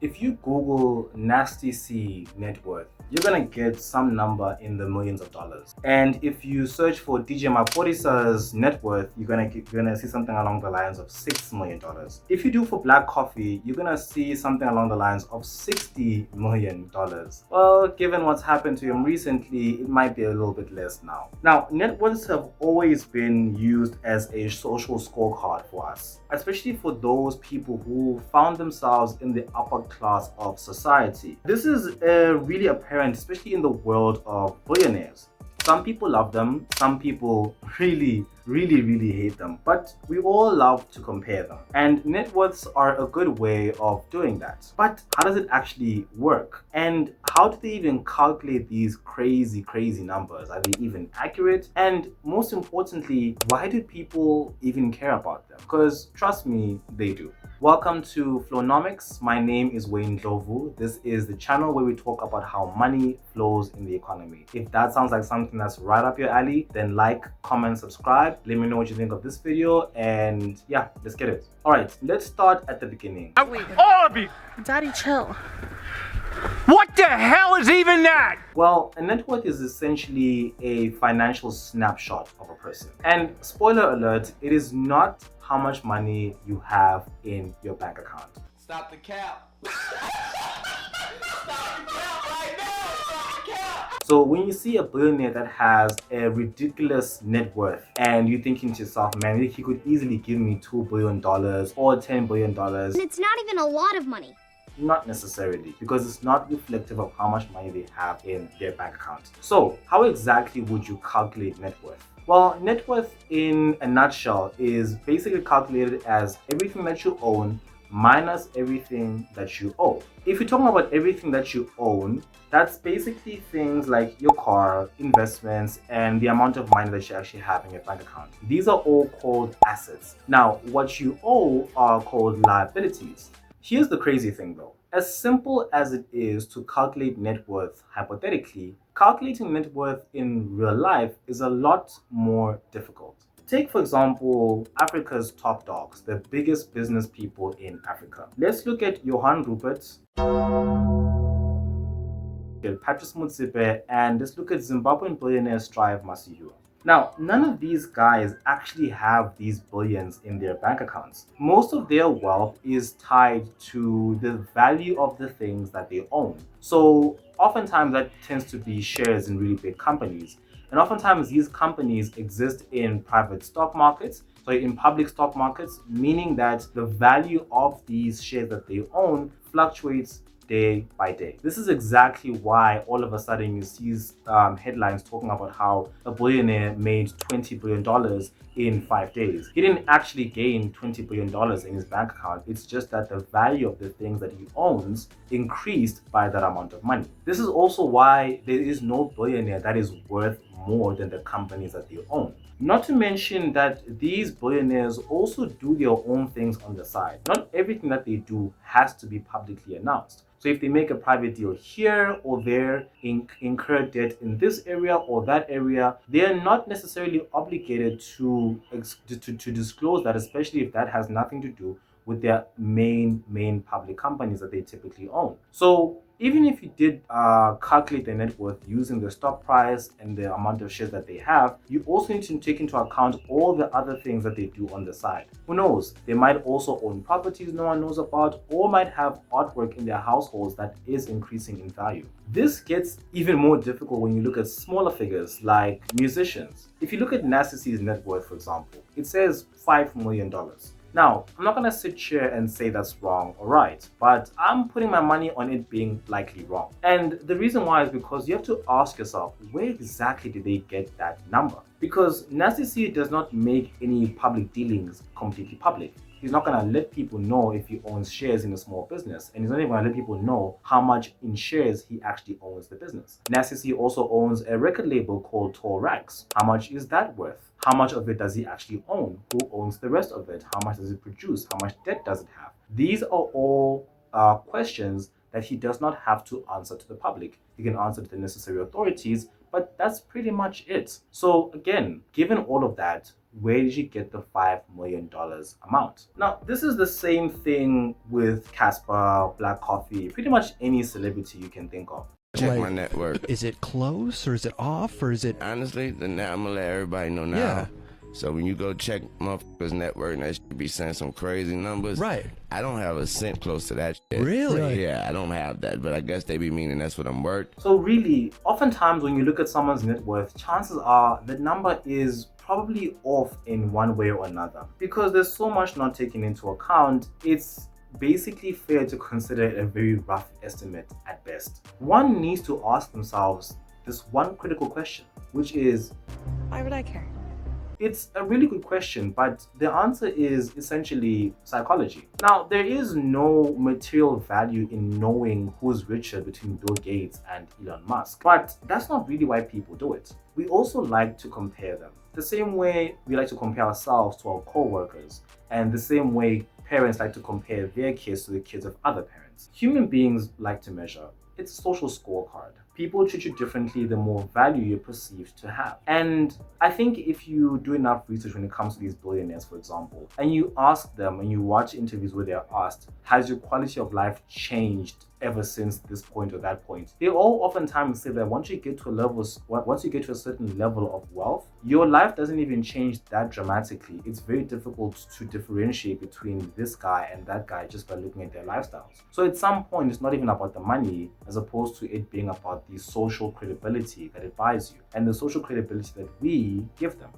If you Google Nasty C net worth, you're gonna get some number in the millions of dollars. And if you search for DJ Mapodisa's net worth, you're gonna see something along the lines of $6 million. If you do for Black Coffee, you're gonna see something along the lines of $60 million. Well, given what's happened to him recently, it might be a little bit less now. Now, net worths have always been used as a social scorecard for us, especially for those people who found themselves in the upper class of society. This is really apparent, especially in the world of billionaires. Some people love them, some people really hate them, but we all love to compare them. And net worths are a good way of doing that. But how does it actually work? And how do they even calculate these crazy numbers? Are they even accurate? And most importantly, why do people even care about them? Because trust me, they do. Welcome to Flownomics. My name is Wayne Dlovu. This is the channel where we talk about how money flows in the economy. If that sounds like something that's right up your alley, then like, comment, subscribe. Let me know what you think of this video, and yeah, let's get it. All right, let's start at the beginning. All of you! Daddy, chill. What the hell is even that? Well, a net worth is essentially a financial snapshot of a person. And spoiler alert, it is not how much money you have in your bank account. Stop the cap. Stop the cap right now. Stop the cap. So when you see a billionaire that has a ridiculous net worth and you're thinking to yourself, man, he could easily give me $2 billion or $10 billion. And it's not even a lot of money. Not necessarily, because it's not reflective of how much money they have in their bank account. So how exactly would you calculate net worth? Well, net worth in a nutshell is basically calculated as everything that you own minus everything that you owe. If you're talking about everything that you own, that's basically things like your car, investments, and the amount of money that you actually have in your bank account. These are all called assets. Now, what you owe are called liabilities. Here's the crazy thing though. As simple as it is to calculate net worth hypothetically, calculating net worth in real life is a lot more difficult. Take, for example, Africa's top dogs, the biggest business people in Africa. Let's look at Johan Rupert, Patrice Motsepe, and let's look at Zimbabwean billionaire Strive Masiyiwa. Now, none of these guys actually have these billions in their bank accounts. Most of their wealth is tied to the value of the things that they own. So oftentimes that tends to be shares in really big companies. And oftentimes these companies exist in private stock markets, so in public stock markets, meaning that the value of these shares that they own fluctuates day by day. This is exactly why all of a sudden you see headlines talking about how a billionaire made $20 billion in 5 days. He didn't actually gain $20 billion in his bank account. It's just that the value of the things that he owns increased by that amount of money. This is also why there is no billionaire that is worth more than the companies that they own. Not to mention that these billionaires also do their own things on the side. Not everything that they do has to be publicly announced. So if they make a private deal here or there, incur debt in this area or that area, they are not necessarily obligated to disclose that, especially if that has nothing to do with their main public companies that they typically own. So even if you did calculate their net worth using the stock price and the amount of shares that they have, you also need to take into account all the other things that they do on the side. Who knows? They might also own properties no one knows about, or might have artwork in their households that is increasing in value. This gets even more difficult when you look at smaller figures like musicians. If you look at Nasty C's net worth, for example, it says $5 million. Now, I'm not going to sit here and say that's wrong or right, but I'm putting my money on it being likely wrong. And the reason why is because you have to ask yourself, where exactly did they get that number? Because Nasty C does not make any public dealings completely public. He's not going to let people know if he owns shares in a small business, and he's not even going to let people know how much in shares he actually owns the business. Nasty C also owns a record label called Tall Rags. How much is that worth? How much of it does he actually own? Who owns the rest of it? How much does it produce? How much debt does it have? These are all questions that he does not have to answer to the public. He can answer to the necessary authorities, But that's pretty much it. So again, given all of that, where did you get the $5 million amount? Now, this is the same thing with Casper, Black Coffee, pretty much any celebrity you can think of. Check my network. Is it close or is it off or is it? Honestly, I'm gonna let everybody know now. Yeah. So when you go check motherfuckers' network and they should be saying some crazy numbers. Right. I don't have a cent close to that shit. Really? Yeah, I don't have that, but I guess they be meaning that's what I'm worth. So really, oftentimes when you look at someone's net worth, chances are the number is probably off in one way or another. Because there's so much not taken into account, it's basically fair to consider it a very rough estimate at best. One needs to ask themselves this one critical question, which is, why would I care? it's a really good question, but the answer is essentially psychology. Now, there is no material value in knowing who's richer between Bill Gates and Elon Musk, but that's not really why people do it. We also like to compare them. The same way we like to compare ourselves to our co-workers, and the same way parents like to compare their kids to the kids of other parents. Human beings like to measure. It's a social scorecard. People treat you differently the more value you're perceived to have. And I think if you do enough research when it comes to these billionaires, for example, and you ask them and you watch interviews where they're asked, has your quality of life changed ever since this point or that point? They all oftentimes say that once you get to a certain level of wealth, your life doesn't even change that dramatically. It's very difficult to differentiate between this guy and that guy just by looking at their lifestyles. So at some point, it's not even about the money as opposed to it being about the social credibility that it buys you and the social credibility that we give them.